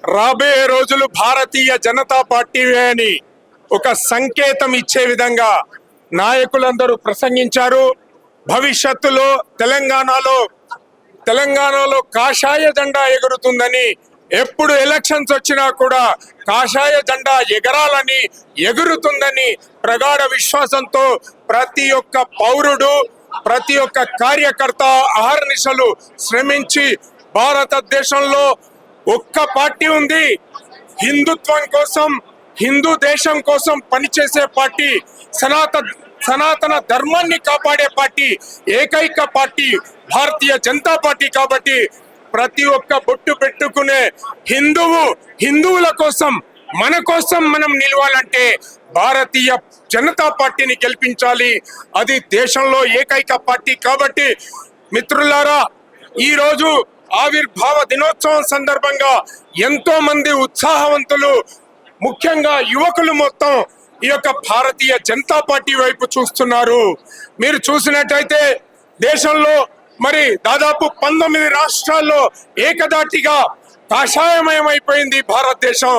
రాబోయే రోజులు భారతీయ జనతా పార్టీ అని ఒక సంకేతం ఇచ్చే విధంగా నాయకులందరూ ప్రసంగించారు. భవిష్యత్తులో తెలంగాణలో కాషాయ జెండా ఎగురుతుందని, ఎప్పుడు ఎలక్షన్స్ వచ్చినా కూడా కాషాయ జెండా ఎగరాలని, ఎగురుతుందని ప్రగాఢ విశ్వాసంతో ప్రతి ఒక్క పౌరుడు, ప్రతి ఒక్క కార్యకర్త అహర్నిశలు శ్రమించి భారతదేశంలో ఒక్క పార్టీ ఉంది, హిందుత్వం కోసం, హిందూ దేశం కోసం పనిచేసే పార్టీ, సనాతన ధర్మాన్ని కాపాడే పార్టీ, ఏకైక పార్టీ భారతీయ జనతా పార్టీ. కాబట్టి ప్రతి ఒక్క బొట్టు పెట్టుకునే హిందువుల కోసం, మన కోసం మనం నిలవాలంటే భారతీయ జనతా పార్టీని గెలిపించాలి. అది దేశంలో ఏకైక పార్టీ. కాబట్టి మిత్రులారా, ఈరోజు ఆవిర్భావ దినోత్సవం సందర్భంగా ఎంతో మంది ఉత్సాహవంతులు, ముఖ్యంగా యువకులు మొత్తం ఈ యొక్క భారతీయ జనతా పార్టీ వైపు చూస్తున్నారు. మీరు చూసినట్టయితే దేశంలో మరి దాదాపు 19 రాష్ట్రాల్లో ఏకదాటిగా కాషాయమయం అయిపోయింది భారతదేశం.